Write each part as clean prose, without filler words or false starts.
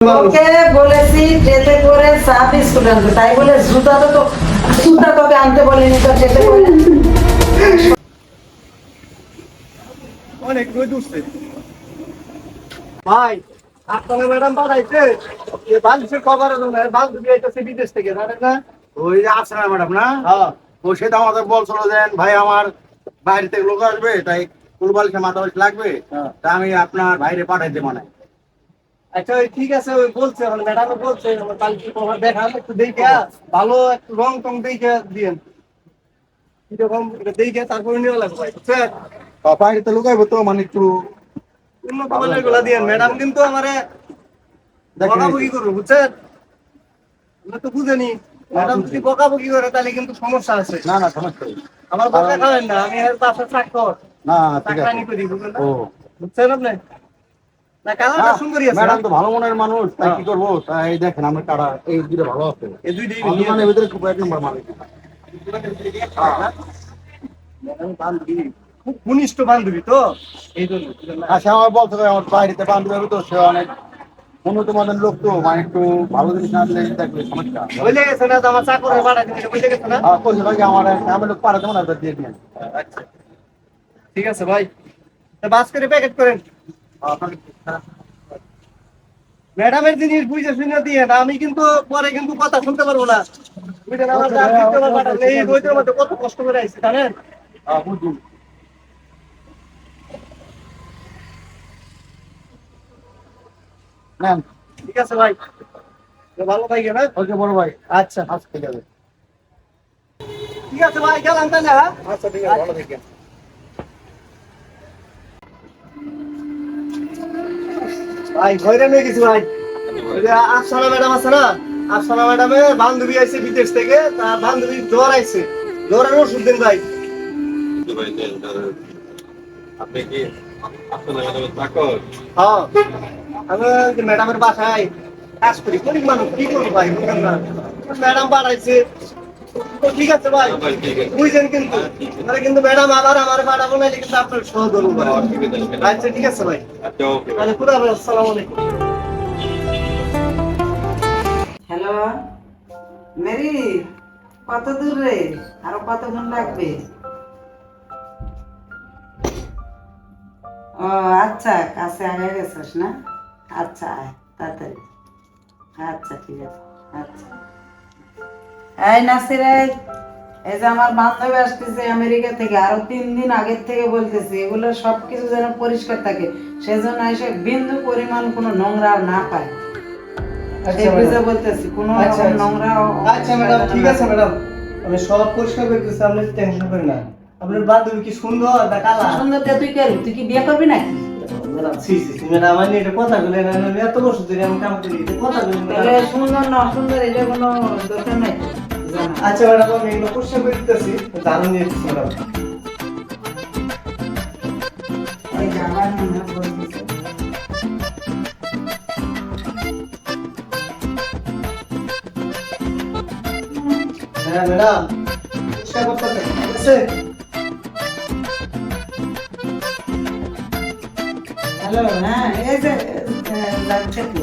ওকে বলেছি যেতে করে চা বিস্কুট আনতে, তাই বলে জুতা তোকে আনতে বলিনি তো যেতে করে। অনেক রোদ উঠছে ভাই। আপনার ম্যাডাম পাঠাইছে বাংলাদেশের খবর বাংলাদেশ আইতেছে বিদেশ থেকে, জানেন না? ওই যে আফসানা ম্যাডাম না, হ্যাঁ ও সেটা আমাদের বলছিল যে ভাই আমার বাইরে থেকে লোক আসবে, তাই কুলবালিশে মাথা বালিশ লাগবে, হ্যাঁ। তা আমি আপনার বাইরে পাঠাইতে মানে। আচ্ছা ওই ঠিক আছে, ওই বলছে মানে ম্যাডামও বলছে আমার কালকে খবর দেখান একটু দেখে ভালো একটু রং টং দেখে দিয়েন, কিরকম এটা দেখে তারপরে নিয়ে লাগবে ভাই, বুঝছেন? বাইরেতে লোক আসবে তো মানে একটু উন্নত মানের গুলা দিয়েন, ম্যাডাম কিন্তু আমারে বকাবকি করবে, বুঝছেন? আমরা তো বুঝেনি, ম্যাডাম যদি বকাবকি করে তাহলে কিন্তু সমস্যা আছে। না না সমস্যা নেই। আমার বকা খাবেন না, আমি এর বাসার চাকর, না ঠিক আছে। চাকরানি করি, বুঝলেন না? ও বুঝছেন আপনি? না কালারটা সুন্দরই আছে। ম্যাডাম তো ভালো মনের মানুষ, তাই কি করবো, তাই দেখেন আমরা কারা এই দুটো ভালো আছে, এই দুইটাই আমাদের মানে ভিতরে খুব এক নম্বর মালিক। ম্যাডাম বান্ধবী, খুব ঘনিষ্ঠ বান্ধবী তো, এই জন্য, বুঝলেন না? আচ্ছা আমার বলতে হবে আমার বাইরেতে বান্ধবী হবে তো, সে অনেক উন্নত মানের লোক তো, মানে একটু ভালো জিনিস না দিলে দেখলে সমস্যা। বুঝলে গেছে না, তো আমার চাকরের ভাড়া দিতে বুঝলে গেছে না? কইছে ভাই আমার আমি লোক পাঠাতে মনে হয় দিয়ে দিন। আচ্ছা ঠিক আছে ভাই, তা বাস করে প্যাকেট করেন। আপনার ম্যাডামের জিনিস বুঝে শুনে দিয়ে না, আমি কিন্তু পরে কিন্তু কথা শুনতে পারবো না, বুঝলেন? আমার যা দিতে হবে পাঠালে এই রোদের মধ্যে কত কষ্ট করে আইছি, জানেন? বুঝুন নেন। ঠিক আছে ভাই, তো ভালো থাকবেন, হ্যাঁ? ওকে বড় ভাই, আচ্ছা আজ ঠিক আছে। ঠিক আছে ভাই, গেলাম তাহলে, হ্যাঁ? আচ্ছা ঠিক আছে, ভালো থাকেন। ভাই ঘরে নিয়ে গেছি ভাই, ওই যে আফসানা ম্যাডাম আছে না, আফসানা ম্যাডামের বান্ধবী আইছে বিদেশ থেকে, তার বান্ধবী জ্বর আইছে, জ্বরের ওষুধ দিন ভাই। আপনি কি আসলে ম্যাডামের চাকর? হ্যাঁ আমি ওই যে ম্যাডামের বাসায় কাজ করি, গরিব মানুষ কি করবো ভাই, বুঝলেন না? ম্যাডাম পাঠাইছে তো ঠিক আছে ভাই, ভাই, ঠিক আছে। বুঝছেন? কিন্তু তাহলে কিন্তু ম্যাডাম আবার আমার পাঠাবো না, কিন্তু আপনার সহধর্ম ভাই। অসুবিধা নেই। আচ্ছা ঠিক আছে ভাই, আচ্ছা ওকে। তাহলে পুরো আসসালামু আলাইকুম। হ্যালো মেরি, কত দূর রে? আরো কতক্ষণ লাগবে? ও আচ্ছা, কাছে আগে গেছিস না? আচ্ছা আয় তাড়াতাড়ি। আচ্ছা ঠিক আছে। আচ্ছা এই নাসির, এই যে আমার বান্ধবী আসতেছে আমেরিকা থেকে, আরো 3 দিন আগের থেকে বলতেছি এগুলো সবকিছু যেন পরিষ্কার থাকে, সেজন্য এসে বিন্দু পরিমাণ কোনো নোংরা না পায়। আচ্ছা সেই বুঝে ম্যাডাম। বলতেছি কোনো আচ্ছা, রকম আচ্ছা। নোংরা আচ্ছা ম্যাডাম, ঠিক আছে ম্যাডাম, আমি সব পরিষ্কার করতেছি, আপনি টেনশন করেন না। আপনার বান্ধবী কি সুন্দর না কালা? সুন্দর দিয়ে তুই কেন, তুই কি বিয়ে করবি নাকি? Madam C C C, madam আমি এটা কথা বলে না, আমি এত বছর ধরে আমি কাম করি, এটা কথা বলি তাহলে ম্যাডাম। সুন্দর না অসুন্দর এটা কোনো দরকার নাই, জানা। আচ্ছা ম্যাডাম, আমি এগুলো পরিষ্কার করে দিতেছি, দারুণ নিয়ে দিচ্ছি ম্যাডাম। এই যাবার মনে বলতেছে। হ্যাঁ ম্যাডাম, পরিষ্কার করতেছে, ঠিক আছে? হ্যালো, হ্যাঁ এই যে লাগছে তো।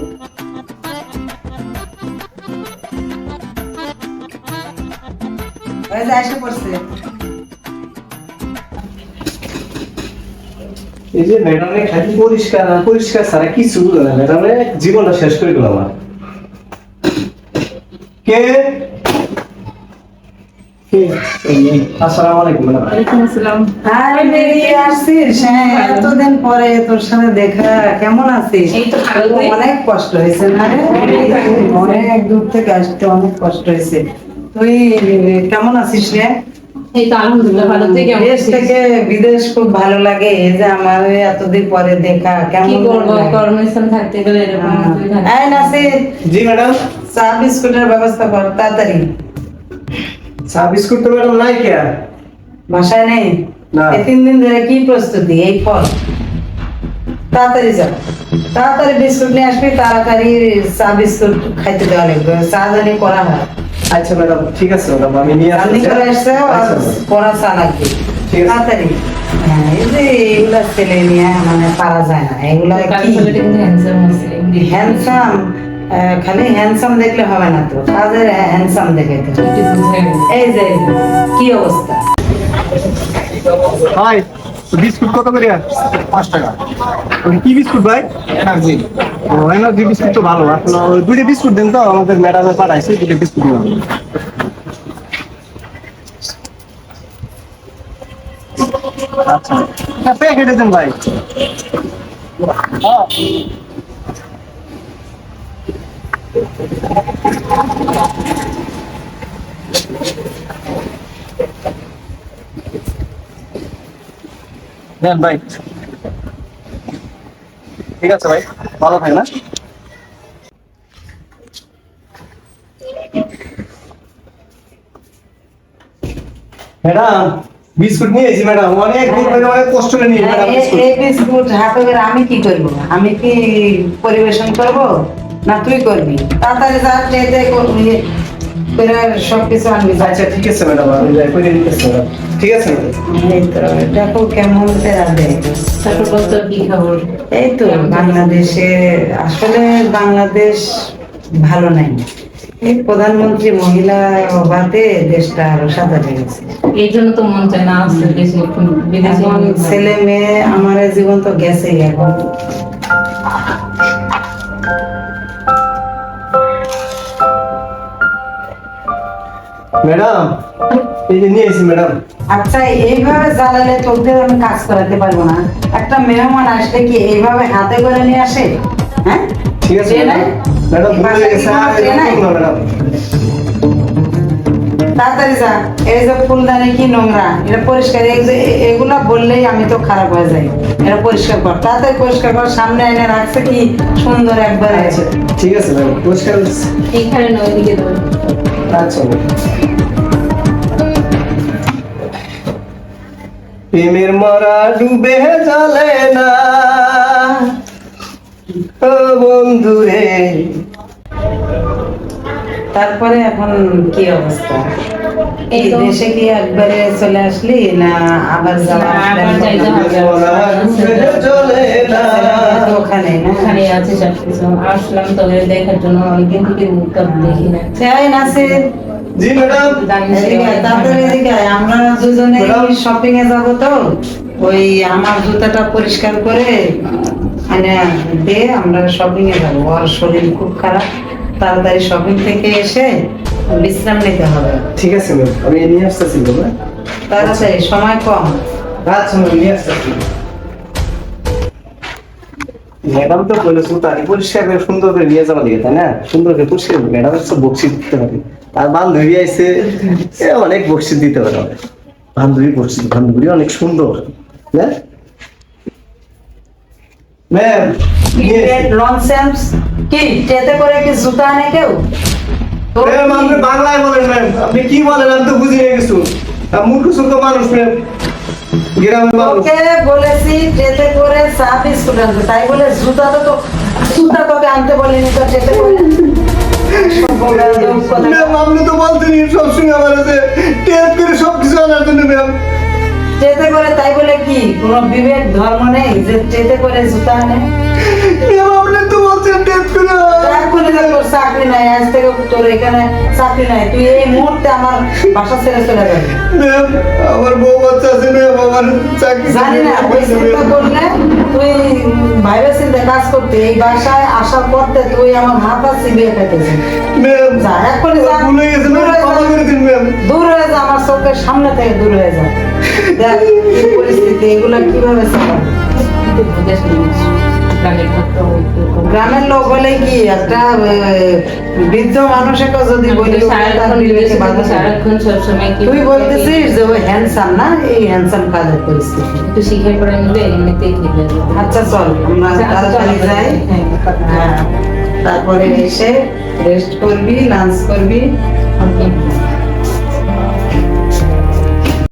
ওই যে এসে পড়ছে। এই যে ম্যাডামে খালি পরিষ্কার আর পরিষ্কার ছাড়া কিছু বুঝে না, ম্যাডামে জীবনটা শেষ করে গেল আমার। কে কে? আসসালামু আলাইকুম ম্যাডাম। আরে বেরিয়ে আসছিস? হ্যাঁ, এতদিন পরে তোর সাথে দেখা, কেমন আছিস? এই তো ভালো রে। অনেক কষ্ট হয়েছে না রে? অনেক দূর থেকে আসতে অনেক কষ্ট হয়েছে। তুই কেমন আছিস রে? এই তো আলহামদুলিল্লাহ ভালো, তুই কেমন দেশ আছিস? থেকে বিদেশ খুব ভালো লাগে, এই যে আমার ওই এতদিন পরে দেখা, কি কেমন করবো, লাগে? কর্মস্থান থাকতে গেলে এরকম তুই থাক। এই নাসির, জি ম্যাডাম। চা বিস্কুটের ব্যবস্থা কর তাড়াতাড়ি। চা বিস্কুট তো ম্যাডাম নাই কে? বাসায় নেই? না। এই 3 দিন ধরে কি প্রস্তুতি? এই ফল তাড়াতাড়ি যা, তাড়াতাড়ি বিস্কুট নিয়ে আসবি, তাড়াতাড়ি চা বিস্কুট খাইতে দেওয়া লাগবে, চা জানি করা হয়। আচ্ছা ম্যাডাম, ঠিক আছে ম্যাডাম, আমি নিয়ে রান্নি আসছি। করে আসছে আর আচ্ছা, ম্যাডাম। করা চা লাগবে, ঠিক আছে। তাড়াতাড়ি। হ্যাঁ, এই যে এগুলা ছেলে নিয়ে মানে পারা যায় না, এগুলা কাল কি ছেলেটা কিন্তু হ্যান্ডসাম আছে। হ্যান্ডসাম? খালি হ্যান্ডসাম দেখলে হবে না তো, কাজের হ্যান্ডসাম দেখাইতে হবে। একটু বুঝাই বলো। এই যে কি অবস্থা? ভাই বিস্কুট কত করে? 5 টাকা। কি বিস্কুট ভাই? এনার্জি। ও এনার্জি বিস্কুট তো ভালো। আসলে ওই দুটো বিস্কুট দেন তো, আমাদের ম্যাডামে পাঠাইছে দুটো বিস্কুট দিন। আচ্ছা প্যাকেটে দেন ভাই। দেন ভাই। ঠিক আছে ভাই, ভালো থাকেন না। ম্যাডাম বিস্কুট নিয়ে এসেছি ম্যাডাম, অনেক দিন ধরে অনেক কষ্ট করে নিয়ে ম্যাডাম বিস্কুট। এই বিস্কুট হাতে করে আমি কি করব? আমি কি পরিবেশন করব না তুই করবি? তাড়াতাড়ি যা ট্রেতে করে সবকিছু আনবি। আচ্ছা ঠিক আছে ম্যাডাম, আমি যাই করে নিতেছি ম্যাডাম। ঠিক আছে ম্যাডাম। এই তো দেখো কেমন তেরা দেয়। তারপর বলতো কি খবর? এই তো বাংলাদেশে, আসলে বাংলাদেশ ভালো নাই। এই প্রধানমন্ত্রী মহিলা হওয়াতে দেশটা আরো সাদা হয়ে গেছে। এই জন্য তো মন চায় না আসতে দেশে, বিদেশে। এখন ছেলে মেয়ে আমার জীবন তো গেছেই এখন। ম্যাডাম এই যে নিয়ে এসেছি ম্যাডাম। আচ্ছা এইভাবে জ্বালালে তোদের আমি কাজ করাতে পারবো না। একটা মেহমান আসলে কি এইভাবে হাতে করে নিয়ে আসে? হ্যাঁ ঠিক আছে ট্রে নাই? ম্যাডাম, এই ভুলে বাসায় গেছে, কি কোনো আর ট্রে নাই? এরকম না ম্যাডাম। তাড়াতাড়ি যা, এই যে ফুলদানি কি নোংরা, এটা পরিষ্কার। এগুলা বললেই আমি তো খারাপ হয়ে যাই। এটা পরিষ্কার কর, তাড়াতাড়ি পরিষ্কার কর। সামনে এনে রাখছে কি সুন্দর একবারে। আচ্ছা ঠিক আছে ম্যাডাম, পরিষ্কার হচ্ছে। এইখানে নয়, ওইদিকে দেবো। আচ্ছা প্রেমের মরা ডুবে জলে না ও বন্ধুরে। তারপরে এখন কি অবস্থা? এই এই তো- দেশে কি একবারে চলে আসলি না আবার যাওয়া? না, আবার যাইতে হবে। প্রেমের মরা ডুবে জলে না। ওখানে না? ওখানে আছে সবকিছু। আসলাম তোদের দেখার জন্য, অনেকদিন থেকে মুখটা দেখি না। এই নাসির, জি ম্যাডাম। জানিস এদিকে আয়, তাড়াতাড়ি এদিকে আয়। আমরা দুজনে শপিং এ যাবো তো, ওই আমার জুতাটা পরিষ্কার করে মানে দে, আমরা শপিং এ যাবো। ওর শরীর খুব খারাপ, তাড়াতাড়ি শপিং থেকে এসে বিশ্রাম নিতে হবে। ঠিক আছে ম্যাম, আমি নিয়ে আসতেছি ম্যাম। তাড়াতাড়ি, সময় কম। আচ্ছা ম্যাম, নিয়ে আসতেছি। ম্যাডাম তো বলেছো তাই পরিষ্কার করে সুন্দর করে নিয়ে যাওয়া দিকে, তাই না? সুন্দর করে পরিষ্কার ম্যাডাম তো বকশিস দিতে হবে। আর বান্ধবী আইছে, অনেক বকশিস দিতে হবে আমাদের। বান্ধবী বকশিস, বান্ধবী অনেক সুন্দর। হ্যাঁ ম্যাম, ননসেন্স কি ট্রেতে করে কি জুতা আনে কেউ? ম্যাম আপনি বাংলায় বলেন ম্যাম, আপনি কি বলেন আমি তো বুঝি না কিছু। মূর্খ সুর্খ মানুষ ম্যাম, গ্রামের মানুষ। ওকে বলেছি ট্রেতে করে চা বিস্কুট আনতে, তাই বলে জুতা তো জুতা তোকে আনতে বলিনি তো ট্রেতে করে। ম্যাম আপনি তো বলতেন সবসময় আমার কাছে টেস্ট করে সবকিছু আনার জন্য ম্যাম। ট্রেতে করে, তাই বলে কি কোনো বিবেক ধর্ম নেই যে ট্রেতে করে জুতা আনে? ম্যাম আপনি তো বলছেন টেস্ট করে। এখনই তো তোর চাকরি নাই, আজ থেকে তোর এখানে চাকরি নাই, তুই এই মুহূর্তে আমার বাসা ছেড়ে চলে যাবি। ম্যাম আমার বউ বাচ্চা আছে ম্যাম, আমার চাকরি জানি না ওই চিন্তা করলে তুই ভাইবে চিন্তা কাজ করতে, এই বাসায় আসার পরতে তুই আমার মাথা চিবিয়ে খেতেছিস। ম্যাম যা এখনই যা, ভুলে গেছে দূর ম্যাম, হয়ে ক্ষমা যা। করে দিন ম্যাম। দূর হয়ে যা, আমার চোখের সামনে থেকে দূর হয়ে যা। দেখ কি পরিস্থিতি, এগুলো কিভাবে চালাবো? বুঝেছ না, গ্রামের কথা বলতে তো। গ্রামের লোক হলে কি একটা বৃদ্ধ মানুষকে যদি বলি আমি তো তার সারাক্ষণ বিবেকে বিদেশে বাধা থাকি, দেয়। সারাক্ষণ সবসময় কি তুই বলতেছিস যে ওই হ্যান্ডসাম না, এই হ্যান্ডসাম কাজের পরিস্থিতি। একটু শিখাই পড়ে নিলে এমনিতেই ঠিক হয়ে যাবে। আচ্ছা চল আমরা আচ্ছা, তাড়াতাড়ি চল, যাই। হ্যাঁ। হ্যাঁ, তারপরে এসে রেস্ট করবি, লাঞ্চ করবি। ওকে।